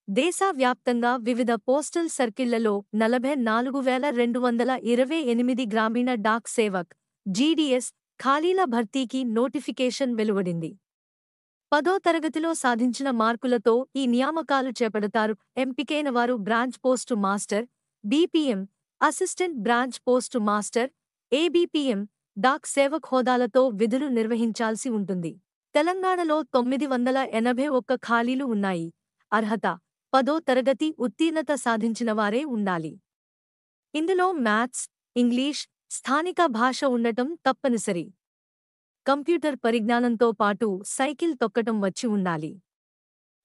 దేశవ్యాప్తంగా వివిధ పోస్టల్ సర్కిళ్లలో 44,228 గ్రామీణ డాక్ సేవక్ జీడీఎస్ ఖాళీల భర్తీకి నోటిఫికేషన్ వెలువడింది. 10వ తరగతిలో సాధించిన మార్కులతో ఈ నియామకాలు చేపడతారు. ఎంపికైన వారు branch post master, BPM, assistant branch post master, ABPM, Dak Sevak హోదాలతో విధులు నిర్వహించాల్సి ఉంటుంది. తెలంగాణలో 981 ఖాళీలు ఉన్నాయి. అర్హత: 10వ తరగతి ఉత్తీర్ణత సాధించిన వారే ఉండాలి. ఇందులో మ్యాథ్స్, ఇంగ్లీష్, స్థానిక భాష ఉండటం తప్పనిసరి. కంప్యూటర్ పరిజ్ఞానంతో పాటు సైకిల్ తొక్కటం వచ్చి ఉండాలి.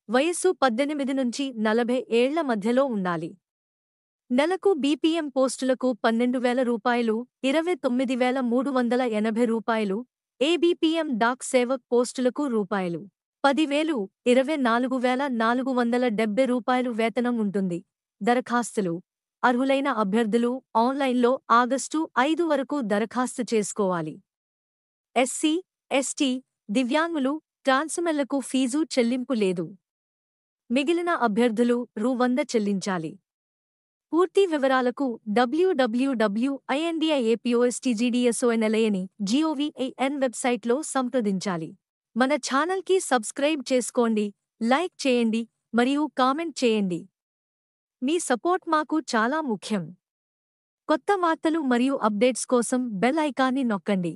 వయస్సు 18 నుంచి 40 ఏళ్ల మధ్యలో ఉండాలి. నెలకు బీపీఎం పోస్టులకు రూ. 12,000, రూ. 29,380, ఏబీపీఎం డాక్ సేవక్ పోస్టులకు రూ. 10,000, రూ. 24,470 వేతనం ఉంటుంది. దరఖాస్తులు: అర్హులైన అభ్యర్థులు ఆన్లైన్లో ఆగస్టు 5 వరకు దరఖాస్తు చేసుకోవాలి. ఎస్సీ, ఎస్టీ, దివ్యాంగులు, ట్రాన్స్జెండర్లకు ఫీజు చెల్లింపు లేదు. మిగిలిన అభ్యర్థులు రూ. 100 చెల్లించాలి. పూర్తి వివరాలకు www.indiapostgdsonline.gov.in వెబ్సైట్లో సంప్రదించాలి. మన ఛానల్కి సబ్స్క్రైబ్ చేసుకోండి, లైక్ చేయండి మరియు కామెంట్ చేయండి. మీ సపోర్ట్ మాకు చాలా ముఖ్యం. కొత్త వార్తలు మరియు అప్డేట్స్ కోసం బెల్ ఐకాన్ని నొక్కండి.